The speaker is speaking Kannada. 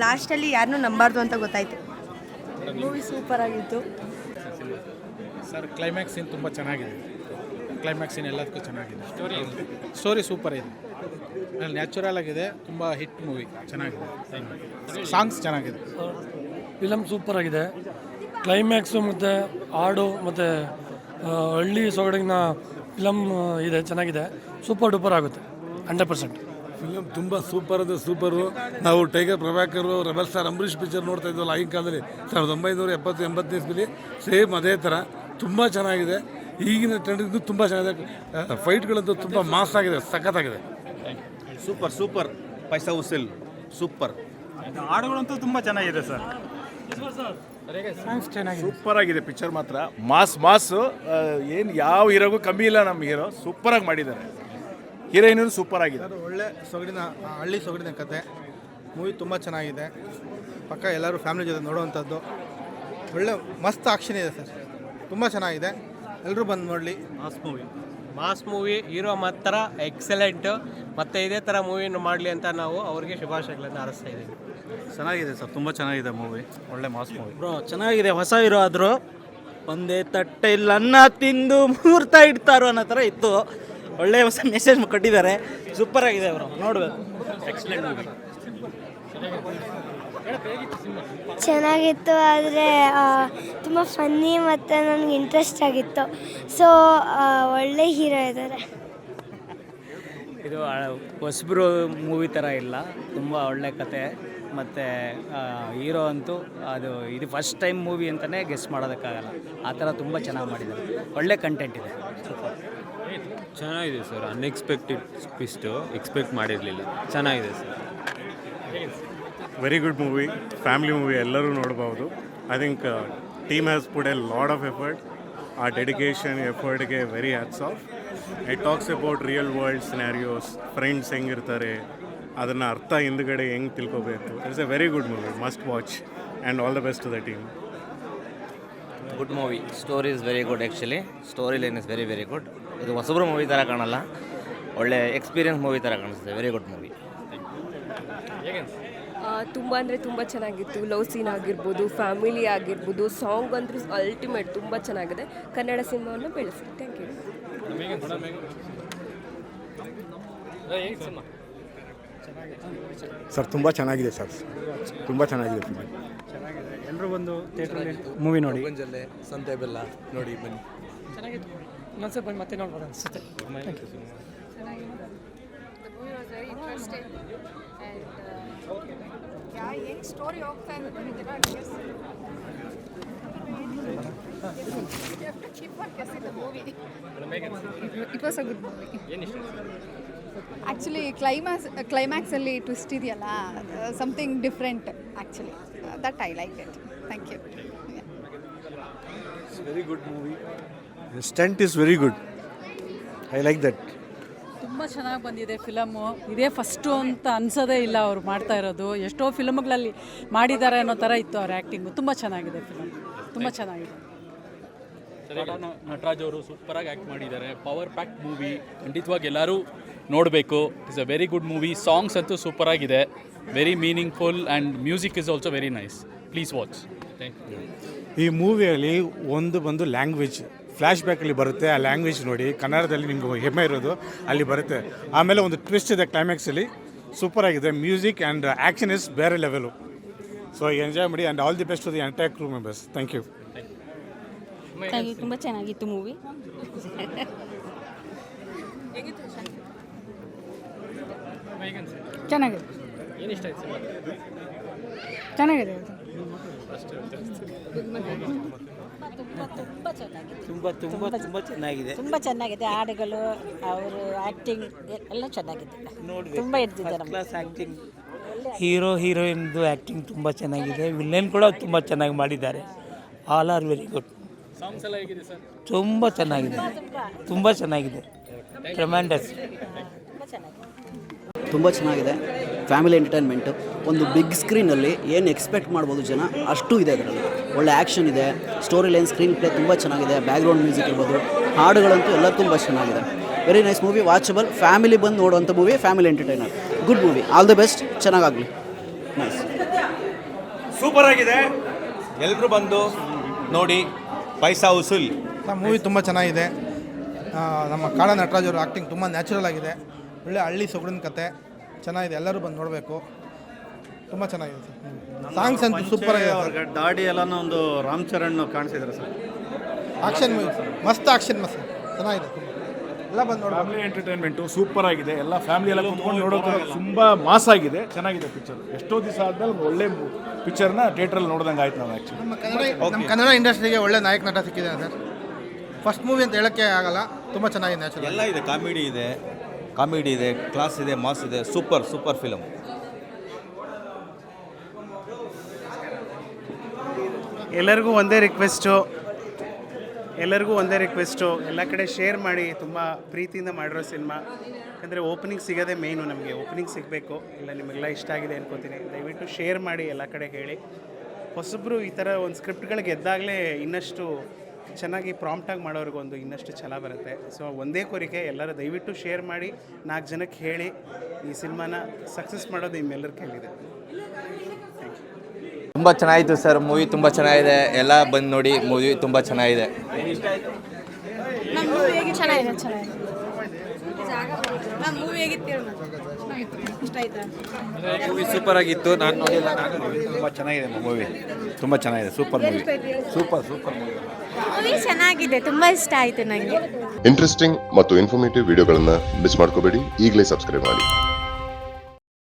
ಲಾಸ್ಟಲ್ಲಿ ಯಾರನ್ನೂ ನಂಬಾರ್ದು ಅಂತ ಗೊತ್ತಾಯಿತು. ಮೂವಿ ಸೂಪರ್ ಆಗಿತ್ತು ಸರ್. ಕ್ಲೈಮ್ಯಾಕ್ಸ್ ಸೀನ್ ತುಂಬ ಚೆನ್ನಾಗಿದೆ. ಕ್ಲೈಮ್ಯಾಕ್ಸ್ ಸೀನ್ ಎಲ್ಲದಕ್ಕೂ ಚೆನ್ನಾಗಿದೆ. ಸ್ಟೋರಿ ಸೂಪರ್ ಇದೆ. ನ್ಯಾಚುರಲ್ ಆಗಿದೆ. ತುಂಬ ಹಿಟ್ ಮೂವಿ. ಚೆನ್ನಾಗಿದೆ. ಸಾಂಗ್ಸ್ ಚೆನ್ನಾಗಿದೆ. ಫಿಲಮ್ ಸೂಪರ್ ಆಗಿದೆ. ಕ್ಲೈಮ್ಯಾಕ್ಸು ಮತ್ತು ಹಾಡು ಮತ್ತು ಹಳ್ಳಿ ಸೊಗಡಿನ ಫಿಲಮ್ ಇದೆ, ಚೆನ್ನಾಗಿದೆ. ಸೂಪರ್ ಡೂಪರ್ ಆಗುತ್ತೆ 100%. ಫಿಲಮ್ ತುಂಬ ಸೂಪರ್ ಅಂದರೆ ಸೂಪರು. ನಾವು tiger Prabhakar rebel star Ambareesh picture ನೋಡ್ತಾ ಇದ್ವಲ್ಲ ಆಗಿನ ಕಾಲದಲ್ಲಿ 1970-80 ಇಸ್ವಿಲಿ ಸೇಮ್ ಅದೇ ಥರ ತುಂಬ ಚೆನ್ನಾಗಿದೆ. ಈಗಿನ ಟ್ರೆಂಡಿಂದು ತುಂಬ ಚೆನ್ನಾಗಿದೆ. ಫೈಟ್ಗಳಂತೂ ತುಂಬ ಮಾಸ್ ಆಗಿದೆ, ಸಖತ್ತಾಗಿದೆ. Super super. ಪೈಸಾ ಉಸಿಲ್ ಸೂಪರ್. ಹಾಡುಗಳಂತೂ ತುಂಬ ಚೆನ್ನಾಗಿದೆ ಸರ್. ಸಾಂಗ್ಸ್ ಚೆನ್ನಾಗಿದೆ. ಸೂಪರ್ ಆಗಿದೆ ಪಿಕ್ಚರ್ ಮಾತ್ರ. ಮಾಸು ಏನು ಯಾವ ಹೀರೋಗೂ ಕಮ್ಮಿ ಇಲ್ಲ. ನಮ್ಮ ಹೀರೋ ಸೂಪರಾಗಿ ಮಾಡಿದ್ದಾರೆ. ಹೀರೋಯಿನೂ ಸೂಪರ್ ಆಗಿದೆ. ಒಳ್ಳೆ ಸೊಗಡಿನ ಹಳ್ಳಿ ಸೊಗಡಿನ ಕತೆ. ಮೂವಿ ತುಂಬ ಚೆನ್ನಾಗಿದೆ. ಪಕ್ಕ ಎಲ್ಲರೂ ಫ್ಯಾಮಿಲಿ ಜೊತೆ ನೋಡುವಂಥದ್ದು. ಒಳ್ಳೆ ಮಸ್ತ್ ಆಕ್ಷನ್ ಇದೆ ಸರ್. ತುಂಬ ಚೆನ್ನಾಗಿದೆ. ಎಲ್ಲರೂ ಬಂದು ನೋಡಲಿ. Mass movie. ಹೀರೋ ಮಾತ್ರ ಎಕ್ಸಲೆಂಟು. ಮತ್ತು ಇದೇ ಥರ ಮೂವಿನ ಮಾಡಲಿ ಅಂತ ನಾವು ಅವ್ರಿಗೆ ಶುಭಾಶಯಗಳನ್ನು ಹಾರೈಸ್ತಾ ಇದ್ದೀವಿ. ಚೆನ್ನಾಗಿದೆ ಸರ್. ತುಂಬ ಚೆನ್ನಾಗಿದೆ ಮೂವಿ. ಒಳ್ಳೆ ಮಾಸ್ ಮೂವಿ. ಬ್ರೋ ಚೆನ್ನಾಗಿದೆ. ಹೊಸ ಹೀರೋ ಆದರೂ ಒಂದೇ ತಟ್ಟೆಯಲ್ಲಿ ಅನ್ನ ತಿಂದು ಮೂರ್ತ ಇಡ್ತಾರೋ ಅನ್ನೋ ಥರ ಇತ್ತು. ಒಳ್ಳೆಯ ಹೊಸ ಮೆಸೇಜ್ ಕೊಟ್ಟಿದ್ದಾರೆ. ಸೂಪರ್ ಆಗಿದೆ ಬ್ರೋ, ನೋಡಬೇಕು. Excellent movie. ಚೆನ್ನಾಗಿತ್ತು, ಆದರೆ ತುಂಬ ಫನ್ನಿ ಮತ್ತು ನನಗೆ ಇಂಟ್ರೆಸ್ಟ್ ಆಗಿತ್ತು. ಸೊ ಒಳ್ಳೆ ಹೀರೋ ಇದ್ದಾರೆ. ಇದು ಹೊಸಬ್ರು ಮೂವಿ ಥರ ಇಲ್ಲ, ತುಂಬ ಒಳ್ಳೆ ಕತೆ. ಮತ್ತು ಹೀರೋ ಅಂತೂ ಇದು ಫಸ್ಟ್ ಟೈಮ್ ಮೂವಿ ಅಂತಲೇ ಗೆಸ್ ಮಾಡೋದಕ್ಕಾಗಲ್ಲ, ಆ ಥರ ತುಂಬ ಚೆನ್ನಾಗಿ ಮಾಡಿದ್ದಾರೆ. ಒಳ್ಳೆ ಕಂಟೆಂಟ್ ಇದೆ. ಚೆನ್ನಾಗಿದೆ ಸರ್. ಅನ್ಎಕ್ಸ್ಪೆಕ್ಟೆಡ್ ಟ್ವಿಸ್ಟು ಎಕ್ಸ್ಪೆಕ್ಟ್ ಮಾಡಿರಲಿಲ್ಲ. ಚೆನ್ನಾಗಿದೆ sir. Very good movie. Family movie, ಎಲ್ಲರೂ ನೋಡ್ಬೋದು. I think team has put a lot of effort. ಆ ಡೆಡಿಕೇಶನ್ ಎಫರ್ಟ್ಗೆ very hats off. It talks about real world scenarios. Friends ಹೆಂಗಿರ್ತಾರೆ, ಅದನ್ನು ಅರ್ಥ ಹಿಂದ್ಗಡೆ ಹೆಂಗೆ ತಿಳ್ಕೊಬೇಕು. It's a very good movie. Must watch and all the best to the team. Good movie. Story is very good. Actually story line is very very good. ಇದು ಹೊಸಬ್ರು ಮೂವಿ ಥರ ಕಾಣಲ್ಲ, ಒಳ್ಳೆ ಎಕ್ಸ್ಪೀರಿಯನ್ಸ್ ಮೂವಿ ಥರ ಕಾಣಿಸ್ತದೆ. Very good movie. ತುಂಬ ಅಂದರೆ ತುಂಬ ಚೆನ್ನಾಗಿತ್ತು. ಲವ್ ಸೀನ್ ಆಗಿರ್ಬೋದು, ಫ್ಯಾಮಿಲಿ ಆಗಿರ್ಬೋದು, ಸಾಂಗ್ ಅಂತೂ ಅಲ್ಟಿಮೇಟ್. ತುಂಬ ಚೆನ್ನಾಗಿದೆ. ಕನ್ನಡ ಸಿನಿಮಾವನ್ನು ಬೆಳೆಸಿ. Thank you. ಸರ್ ತುಂಬ ಚೆನ್ನಾಗಿದೆ ಸರ್. ತುಂಬ ಚೆನ್ನಾಗಿದೆ ಫಿಲ್ಮ್. ಎಲ್ಲರೂ ಬಂದು ಥಿಯೇಟ್ರಲ್ಲಿ ಮೂವಿ ನೋಡಿ. ಗೊಂಜಲ್ಲೆ ಸಂತೆ ಬೆಲ್ಲ ನೋಡಿ ಬನ್ನಿ. ಚೆನ್ನಾಗಿತ್ತು. ಇನ್ನೊಂದ್ಸಲ ಬಂದು ಮತ್ತೆ ನೋಡ್ಬೋದು ಅನಿಸುತ್ತೆ. ಹೆಂಗೆ ಸ್ಟೋರಿ ಹೋಗ್ತಾ it was a good movie. Actually ಕ್ಲೈಮ್ಯಾಕ್ಸಲ್ಲಿ ಟ್ವಿಸ್ಟ್ ಇದೆಯಲ್ಲ, something different actually. That I like it. Thank you. Very good movie. Stunt is very good. I like that. ತುಂಬ ಚೆನ್ನಾಗಿ ಬಂದಿದೆ ಫಿಲಮು. ಇದೇ ಫಸ್ಟು ಅಂತ ಅನ್ಸೋದೇ ಇಲ್ಲ ಅವ್ರು ಮಾಡ್ತಾ ಇರೋದು. ಎಷ್ಟೋ ಫಿಲಮ್ಗಳಲ್ಲಿ ಮಾಡಿದ್ದಾರೆ ಅನ್ನೋ ಥರ ಇತ್ತು ಅವ್ರ ಆ್ಯಕ್ಟಿಂಗು. ತುಂಬ ಚೆನ್ನಾಗಿದೆ ಫಿಲಮ್, ತುಂಬ ಚೆನ್ನಾಗಿದೆ. ನಟರಾಜ್ ಅವರು ಸೂಪರಾಗಿ ಆ್ಯಕ್ಟ್ ಮಾಡಿದ್ದಾರೆ. Power packed movie. ಖಂಡಿತವಾಗಿ ಎಲ್ಲರೂ ನೋಡಬೇಕು. It's a very good movie. Songs ಅಂತೂ ಸೂಪರಾಗಿದೆ. Very meaningful and music is also very nice. Please watch. Thank you. ಈ ಮೂವಿಯಲ್ಲಿ ಒಂದು ಲ್ಯಾಂಗ್ವೇಜ್ ಫ್ಲ್ಯಾಶ್ ಬ್ಯಾಕಲ್ಲಿ ಬರುತ್ತೆ. ಆ ಲ್ಯಾಂಗ್ವೇಜ್ ನೋಡಿ, ಕನ್ನಡದಲ್ಲಿ ನಿಮ್ಗೆ ಹೆಮ್ಮೆ ಇರೋದು ಅಲ್ಲಿ ಬರುತ್ತೆ. ಆಮೇಲೆ ಒಂದು ಟ್ವಿಸ್ಟ್ ಇದೆ ಕ್ಲೈಮ್ಯಾಕ್ಸಲ್ಲಿ, ಸೂಪರಾಗಿದೆ. ಮ್ಯೂಸಿಕ್ ಆ್ಯಂಡ್ ಆ್ಯಕ್ಷನ್ ಇಸ್ ಬೇರೆ ಲೆವೆಲು. ಸೊ ಎಂಜಾಯ್ ಮಾಡಿ and all the best to the entire crew members. Thank you. ತುಂಬ ಚೆನ್ನಾಗಿತ್ತು ಮೂವಿ. ಚೆನ್ನಾಗಿದೆ. ಚೆನ್ನಾಗಿದೆ. ತುಂಬ ಚೆನ್ನಾಗಿದೆ. ಹಾಡುಗಳು, ಅವರು ಆ್ಯಕ್ಟಿಂಗ್ ಎಲ್ಲ ಚೆನ್ನಾಗಿದೆ. ತುಂಬ ಆ್ಯಕ್ಟಿಂಗ್. ಹೀರೋಯಿನ್ದು ಆ್ಯಕ್ಟಿಂಗ್ ತುಂಬ ಚೆನ್ನಾಗಿದೆ. ವಿಲನ್ ಕೂಡ ತುಂಬ ಚೆನ್ನಾಗಿ ಮಾಡಿದ್ದಾರೆ. All are very good. Songs ಎಲ್ಲ ಹೇಗಿದೆ ಸರ್? ತುಂಬ ಚೆನ್ನಾಗಿದೆ. ತುಂಬ ಚೆನ್ನಾಗಿದೆ. ಟ್ರೆಮೆಂಡಸ್. ತುಂಬ ಚೆನ್ನಾಗಿದೆ. Family entertainment. ಒಂದು ಬಿಗ್ ಸ್ಕ್ರೀನಲ್ಲಿ ಏನು ಎಕ್ಸ್ಪೆಕ್ಟ್ ಮಾಡ್ಬೋದು ಜನ, ಅಷ್ಟು ಇದೆ ಅದರಲ್ಲಿ. ಒಳ್ಳೆ ಆ್ಯಕ್ಷನ್ ಇದೆ. ಸ್ಟೋರಿ ಲೈನ್, ಸ್ಕ್ರೀನ್ ಪ್ಲೇ ತುಂಬ ಚೆನ್ನಾಗಿದೆ. ಬ್ಯಾಕ್ಗ್ರೌಂಡ್ ಮ್ಯೂಸಿಕ್ ಇರ್ಬೋದು, ಹಾಡುಗಳಂತೂ ಎಲ್ಲ ತುಂಬ ಚೆನ್ನಾಗಿದೆ. Very nice movie. Watchable. Family ಬಂದು ನೋಡುವಂಥ movie. Family entertainer. Good movie. All the best. ಚೆನ್ನಾಗಾಗಲಿ. ನೈಸ್. ಸೂಪರ್ ಆಗಿದೆ, ಎಲ್ಲರೂ ಬಂದು ನೋಡಿ, ಪೈಸಾ ವಸೂಲ್. ಮೂವಿ ತುಂಬ ಚೆನ್ನಾಗಿದೆ. ನಮ್ಮ ಕಾಳ ನಟರಾಜ್ ಅವ್ರ ಆ್ಯಕ್ಟಿಂಗ್ ತುಂಬ ನ್ಯಾಚುರಲ್ ಆಗಿದೆ. ಒಳ್ಳೆ ಹಳ್ಳಿ ಸೊಗಡಿನ ಕತೆ ಚೆನ್ನಾಗಿದೆ, ಎಲ್ಲರೂ ಬಂದು ನೋಡಬೇಕು. ತುಂಬ ಚೆನ್ನಾಗಿದೆ ಸರ್. ಸಾಂಗ್ಸ್ ಅಂತೂ ಸೂಪರ್ ಆಗಿದೆ ಸರ್. ದಾಡಿ ಎಲ್ಲಾನು ಒಂದು ರಾಮ್ ಚರಣ್ ಕಾಣಿಸಿದ್ದಾರೆ ಸರ್. ಆಕ್ಷನ್ ಮೂವಿ ಸರ್, ಮಸ್ತ್ ಆಕ್ಷನ್ ಮಸ್ತ್ ಚೆನ್ನಾಗಿದೆ. ಎಲ್ಲ ಬಂದು ನೋಡಿ. ಫ್ಯಾಮಿಲಿ ಎಂಟರ್ಟೈನ್ಮೆಂಟು ಸೂಪರ್ ಆಗಿದೆ, ಎಲ್ಲ ಫ್ಯಾಮಿಲಿ ಎಲ್ಲ ಕುತ್ಕೊಂಡು ನೋಡೋಕೆ ತುಂಬ ಮಾಸ್ ಆಗಿದೆ, ಚೆನ್ನಾಗಿದೆ ಪಿಕ್ಚರ್. ಎಷ್ಟೋ ದಿವಸ ಆದ್ಮೇಲೆ ಒಂದು ಒಳ್ಳೆ ಪಿಕ್ಚರ್ನ ಥಿಯೇಟ್ರಲ್ಲಿ ನೋಡ್ದಂಗೆ ಆಯ್ತು ನಾವು ಆ್ಯಕ್ಚುಲಿ. ನಮ್ಮ ಕನ್ನಡ ಇಂಡಸ್ಟ್ರಿಗೆ ಒಳ್ಳೆ ನಾಯಕ ನಟ ಸಿಕ್ಕಿದ್ದಾರೆ ಸರ್. ಫಸ್ಟ್ ಮೂವಿ ಅಂತ ಹೇಳೋಕ್ಕೆ ಆಗಲ್ಲ, ತುಂಬ ಚೆನ್ನಾಗಿದೆ ನ್ಯಾಚುರಲ್. ಎಲ್ಲ ಇದೆ, ಕಾಮಿಡಿ ಇದೆ, ಕ್ಲಾಸ್ ಇದೆ, ಮಾಸ್ ಇದೆ, ಸೂಪರ್ ಫಿಲಮ್. ಎಲ್ಲರಿಗೂ ಒಂದೇ ರಿಕ್ವೆಸ್ಟು, ಎಲ್ಲ ಕಡೆ ಶೇರ್ ಮಾಡಿ. ತುಂಬ ಪ್ರೀತಿಯಿಂದ ಮಾಡಿರೋ ಸಿನಿಮಾ. ಯಾಕಂದರೆ ಓಪನಿಂಗ್ ಸಿಗೋದೇ ಮೇಯ್ನು, ನಮಗೆ ಓಪನಿಂಗ್ ಸಿಗಬೇಕು. ಇಲ್ಲ ನಿಮಗೆಲ್ಲ ಇಷ್ಟ ಆಗಿದೆ ಅನ್ಕೋತೀನಿ. ದಯವಿಟ್ಟು ಶೇರ್ ಮಾಡಿ, ಎಲ್ಲ ಕಡೆ ಹೇಳಿ. ಹೊಸಬ್ರು ಈ ಥರ ಒಂದು ಸ್ಕ್ರಿಪ್ಟ್ಗಳಿಗೆ ಗೆದ್ದಾಗಲೇ ಇನ್ನಷ್ಟು ಚೆನ್ನಾಗಿ ಪ್ರಾಂಪ್ಟಾಗಿ ಮಾಡೋರಿಗೊಂದು ಇನ್ನಷ್ಟು ಛಲ ಬರುತ್ತೆ. ಸೊ ಒಂದೇ ಕೋರಿಕೆ, ಎಲ್ಲರೂ ದಯವಿಟ್ಟು ಶೇರ್ ಮಾಡಿ, 4 ಜನಕ್ಕೆ ಹೇಳಿ. ಈ ಸಿನಿಮಾನ ಸಕ್ಸಸ್ ಮಾಡೋದು ನಿಮ್ಮೆಲ್ಲರ ಕೈಲಿದೆ. ತುಂಬ ಚೆನ್ನಾಗಿತ್ತು ಸರ್, ಮೂವಿ ತುಂಬ ಚೆನ್ನಾಗಿದೆ, ಎಲ್ಲ ಬಂದು ನೋಡಿ, ಮೂವಿ ತುಂಬ ಚೆನ್ನಾಗಿದೆ. ಮೂವಿ ಸೂಪರ್ ಆಗಿತ್ತು, ನಾನು ನೋಡಿಲ್ಲ, ತುಂಬ ಚೆನ್ನಾಗಿದೆ ಮೂವಿ, ತುಂಬ ಚೆನ್ನಾಗಿದೆ, ಸೂಪರ್ ಮೂವಿ, ಸೂಪರ್ ಮೂವಿ ಚೆನ್ನಾಗಿದೆ, ತುಂಬ ಇಷ್ಟ ಆಯಿತು ನನಗೆ. ಇಂಟ್ರೆಸ್ಟಿಂಗ್ ಮತ್ತು ಇನ್ಫಾರ್ಮೇಟಿವ್ ವಿಡಿಯೋಗಳನ್ನು ಮಿಸ್ ಮಾಡ್ಕೋಬೇಡಿ, ಈಗಲೇ ಸಬ್ಸ್ಕ್ರೈಬ್ ಮಾಡಿ.